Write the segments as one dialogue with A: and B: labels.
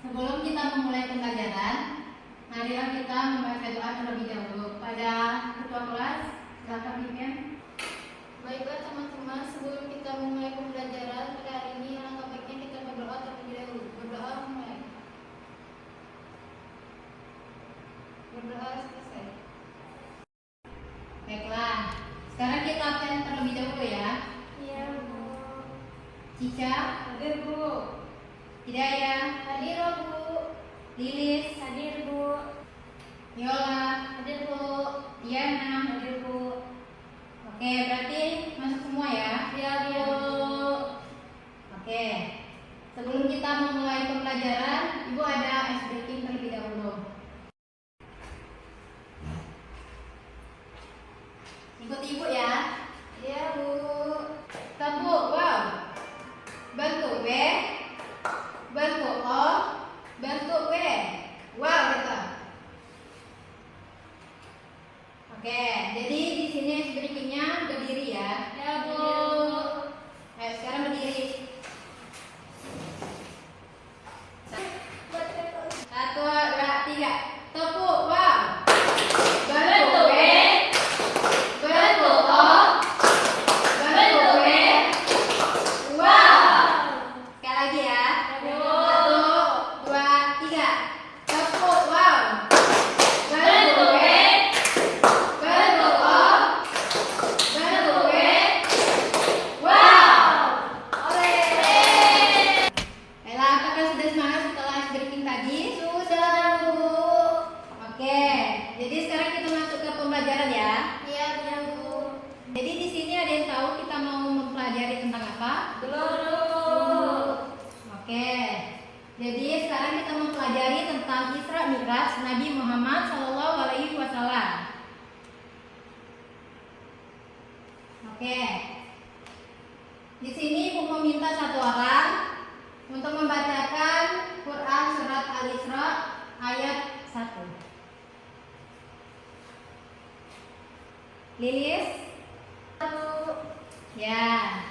A: Sebelum kita memulai pembelajaran, marilah kita membaca doa terlebih dahulu. Pada ketua kelas, silakan pimpin.
B: Baiklah teman-teman, sebelum kita memulai pembelajaran pada hari ini, alangkah baiknya kita berdoa terlebih dahulu. Berdoa mulai. Berdoa selesai.
A: Baiklah, sekarang kita absen terlebih dahulu ya.
B: Iya, Bu.
A: Cica,
B: Hadir, Bu.
A: Hidayah,
B: Hadir, Bu.
A: Lilis,
B: Hadir, Bu.
A: Yola,
B: Hadir, Bu.
A: Diana.
B: Hadir, Bu.
A: Oke, berarti masuk semua ya.
B: Iya, Bu.
A: Oke, sebelum kita memulai pembelajaran, Ibu ada ice breaking terlebih dahulu. Ikut Ibu ya.
B: Iya, Bu.
A: Tepuk, wow. Bentuk W, bentuk O, bentuk W. Wow, betul. Oke, jadi di sini breakingnya berdiri ya.
B: Ya, Bu.
A: Ayo sekarang berdiri. 1, 2, 3. Tepuk, wow. Bentuk W, bentuk O, bentuk W. Wow. Sekali lagi ya. 1, 2, 3. Tepuk, wow. Bentuk W, bentuk O, bentuk W. Wow. Baiklah, apakah sudah semangat setelah ice breaking tadi?
B: Sudah, Bu.
A: Oke, jadi sekarang kita masuk ke pembelajaran ya.
B: Iya, Bu.
A: Jadi di sini ada yang tahu kita mau mempelajari tentang apa?
B: Belum.
A: Oke. Jadi sekarang kita mempelajari tentang Isra Mi'raj Nabi Muhammad SAW. Oke. Di sini Ibu meminta satu orang untuk membacakan Quran surat Al-Isra ayat 1. Lilis? Ya.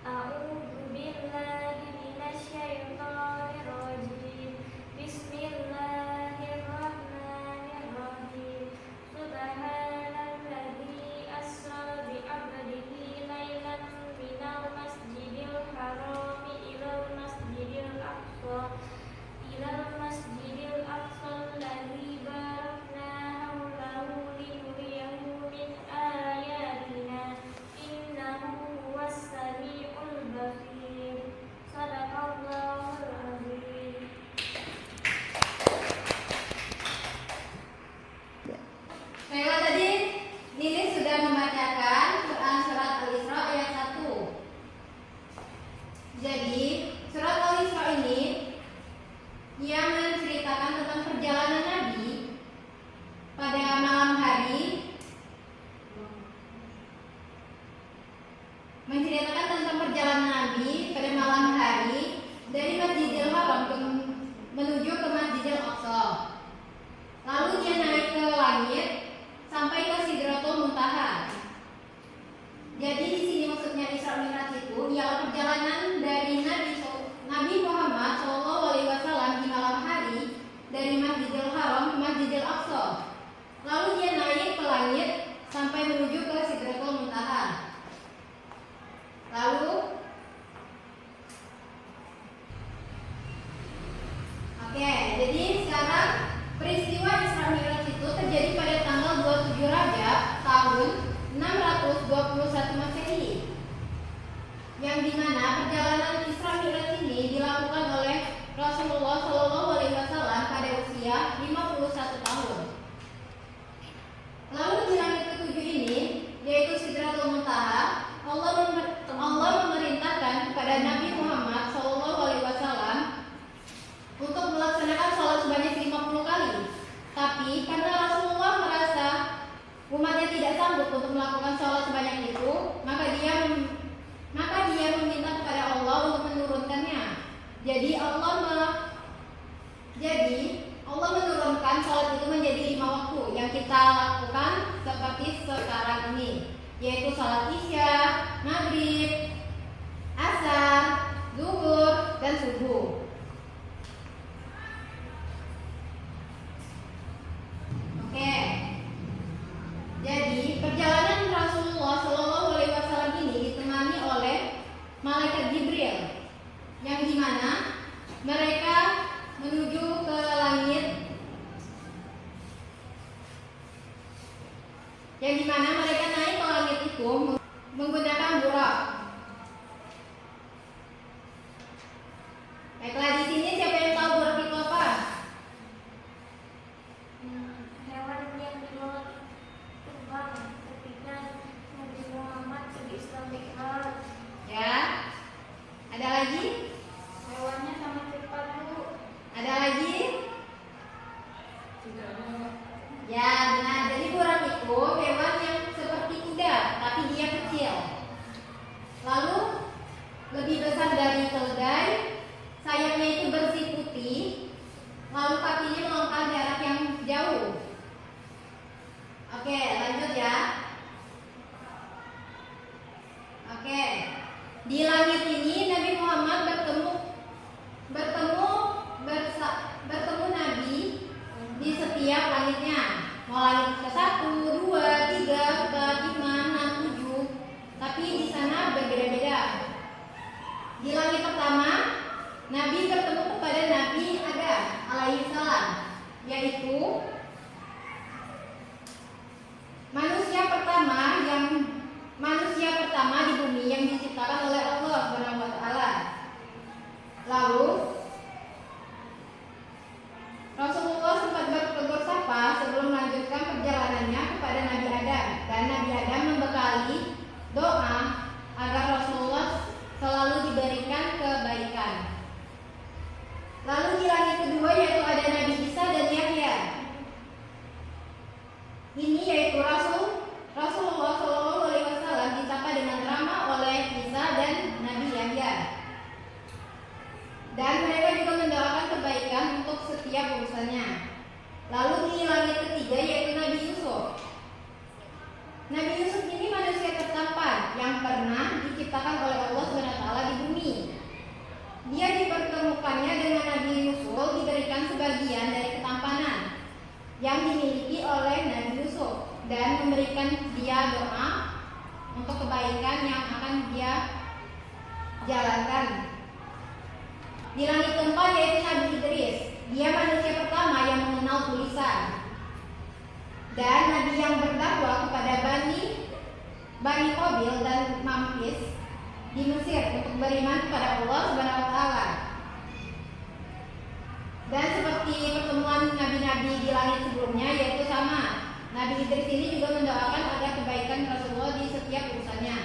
B: A'udzu billahi minasyaitonir rajim. Bismillahirrahmanirrahim. Subhanalladzi asra bi 'abdihi lailan minal masjidil haram ilal masjidil aqsa alladzi barakna haulahu linuriyahu min ayatina innahu huwas samiul basir. Shadaqallahul azim.
A: Baiklah, tadi Lilis sudah membacakan Quran surat Al-Isra ayat 1. Jadi, surat Al-Isra ini yang menceritakan tentang perjalanan Nabi pada malam hari, menceritakan tentang perjalanan Nabi pada malam hari dari Masjidil Haram menuju ke Masjidil Aqsa. Lalu dia naik ke langit sampai ke Sidratul Muntaha. Jadi di sini maksudnya Isra Mi'raj itu ialah perjalanan dari Nabi Muhammad SAW di malam hari dari Masjidil Haram ke Masjidil Aqsa. Lalu dia naik ke langit sampai menuju ke Sidratul Muntaha. Lalu oke, jadi sekarang peristiwa Isra Mi'raj itu terjadi pada tanggal 27 Rajab tahun 621 Masehi, yang dimana perjalanan Isra Mi'raj ini dilakukan oleh Rasulullah SAW pada usia 51 tahun. Lalu di langit ketujuh ini, yaitu Sidratul Muntaha, Allah memerintahkan kepada Nabi Muhammad SAW untuk melaksanakan sholat sebanyak 50 kali. Tapi karena Rasulullah merasa umatnya tidak sanggup untuk melakukan sholat sebanyak itu, maka dia meminta kepada Allah untuk menurunkannya. Jadi Allah menurunkan sholat itu menjadi 5 waktu yang kita lakukan seperti sekarang ini, yaitu sholat Isya, Maghrib, Asar, Jibril, yang dimana mereka menuju ke langit, yang dimana mereka naik ke langit itu menggunakan burak. Baiklah, di sini siapa yang tahu burak itu apa?
B: Hewan yang dibawa terbang ketika Nabi Muhammad pergi Isra Mi'raj.
A: Ya. Ada lagi?
B: Hewannya sama cepat, Bu.
A: Ada lagi? Ya, benar. Jadi burak itu hewan yang seperti kuda, tapi dia kecil. Lalu lebih besar dari keledai, sayapnya itu bersih putih, lalu kakinya melangkah jarak yang jauh. Oke, lanjut ya. Oke, di langit ini Nabi Muhammad bertemu Nabi di setiap langitnya. Mau langit ke 1, 2, 3, 4, 5, 6, 7. Tapi di sana berbeda-beda. Di langit pertama, Nabi bertemu kepada Nabi Adam alaihissalam, yaitu manusia pertama di bumi yang diciptakan oleh Allah Subhanahu wa taala. Lalu Rasulullah sempat bertegur sapa sebelum melanjutkan perjalanannya kepada Nabi Adam, dan Nabi Adam membekali doa agar Rasulullah selalu diberikan kebaikan. Lalu di langit kedua yaitu ada Nabi Isa dan Yahya. Ini yaitu Rasulullah SAW disapa dengan ramah oleh Isa dan Nabi Yahya. Dan mereka juga mendoakan kebaikan untuk setiap urusannya. Lalu di langit ketiga yaitu Nabi Yusuf. Nabi Yusuf ini manusia tertampan yang pernah diciptakan oleh Allah SWT di bumi. Dia dipertemukannya dengan Nabi Yusuf diberikan sebagian dari ketampanan yang dimiliki oleh Nabi Yusuf dan memberikan dia doa untuk kebaikan yang akan dia jalankan. Di langit keempat yaitu Nabi Idris. Dia manusia pertama yang mengenal tulisan dan Nabi yang berdakwah kepada Bani Qabil dan Memphis di Mesir untuk beriman kepada Allah Subhanahu wa taala. Dan seperti pertemuan nabi-nabi di langit sebelumnya, yaitu sama, Nabi Idris ini juga mendoakan agar kebaikan Rasulullah di setiap urusannya.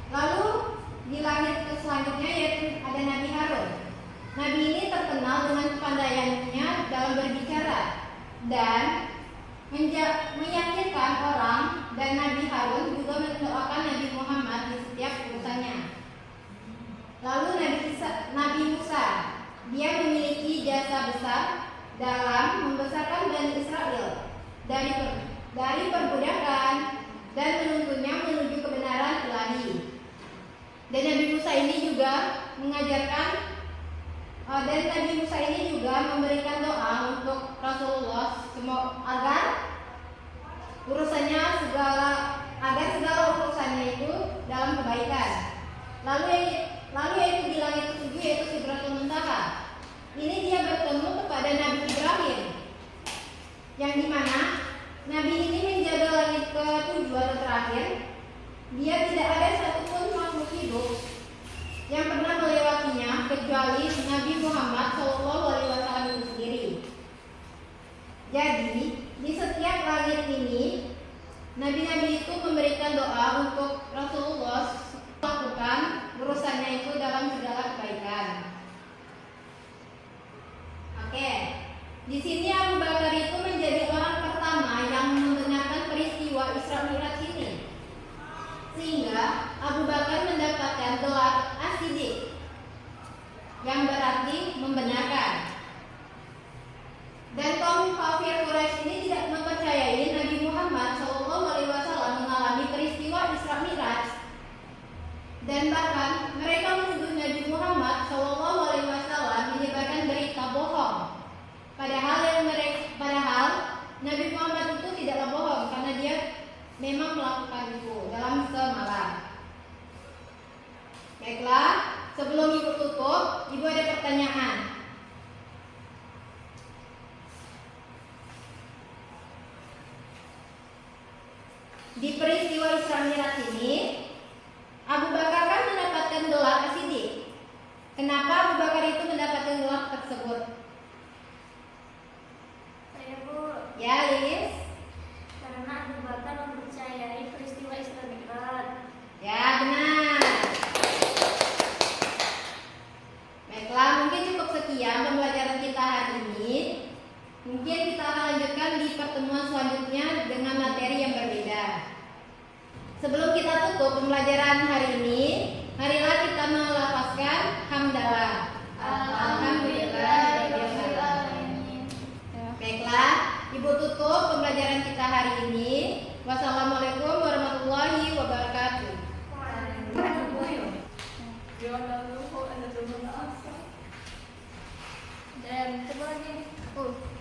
A: Lalu di langit selanjutnya yaitu ada Nabi Harun. Nabi ini terkenal dengan kepandaiannya dalam berbicara dan meyakinkan orang, dan Nabi Harun juga mendoakan Nabi Muhammad di setiap urusannya. Lalu Nabi Musa, dia memiliki jasa besar dalam membesarkan Bani Israel dari perbudakan dan menuntunnya menuju kebenaran ilahi. Dan Nabi Musa ini juga memberikan doa untuk Rasulullah agar segala urusannya itu dalam kebaikan. Lalu yaitu di langit ketujuh yaitu Sidratul Muntaha. Ini dia bertemu kepada Nabi Ibrahim, yang dimana Nabi ini menjaga langit ketujuh atau terakhir. Dia tidak ada satupun makhluk hidup yang pernah melewatinya kecuali Nabi Muhammad SAW itu sendiri. Jadi di setiap langit ini nabi-nabi itu memberikan doa untuk Rasulullah melakukan urusannya itu dalam segala kebaikan. Oke, di sini Abu Bakar itu menjadi orang pertama yang membenarkan peristiwa Isra Mi'raj ini, sehingga Abu Bakar mendapatkan gelar As-Siddiq yang berarti membenarkan. Dan kaum kafir Quraisy ini tidak mempercayai Nabi Muhammad SAW mengalami peristiwa Isra Mi'raj, dan bahkan mereka menuduh Nabi Muhammad SAW menyebarkan berita bohong. Padahal Nabi Muhammad itu tidaklah bohong, karena dia memang melakukan itu dalam semalam. Baiklah, sebelum Ibu tutup, Ibu ada pertanyaan. Di peristiwa Isra Mi'raj ini, Abu Bakar kan mendapatkan gelar As-Siddiq. Kenapa Abu Bakar itu mendapatkan gelar tersebut?
B: Saya Bu,
A: Ya, Lilis.
B: karena Abu Bakar mempercayai peristiwa Isra Mi'raj.
A: Ya, benar. Baiklah, mungkin cukup sekian pembelajaran kita hari ini. Mungkin kita akan lanjutkan di pertemuan selanjutnya dengan materi yang berbeda. Sebelum kita tutup pembelajaran hari ini, marilah kita melafazkan hamdalah.
B: Alhamdulillahirabbil alamin.
A: Baiklah, Ibu tutup pembelajaran kita hari ini. Wassalamualaikum warahmatullahi wabarakatuh.
B: Dan coba lagi.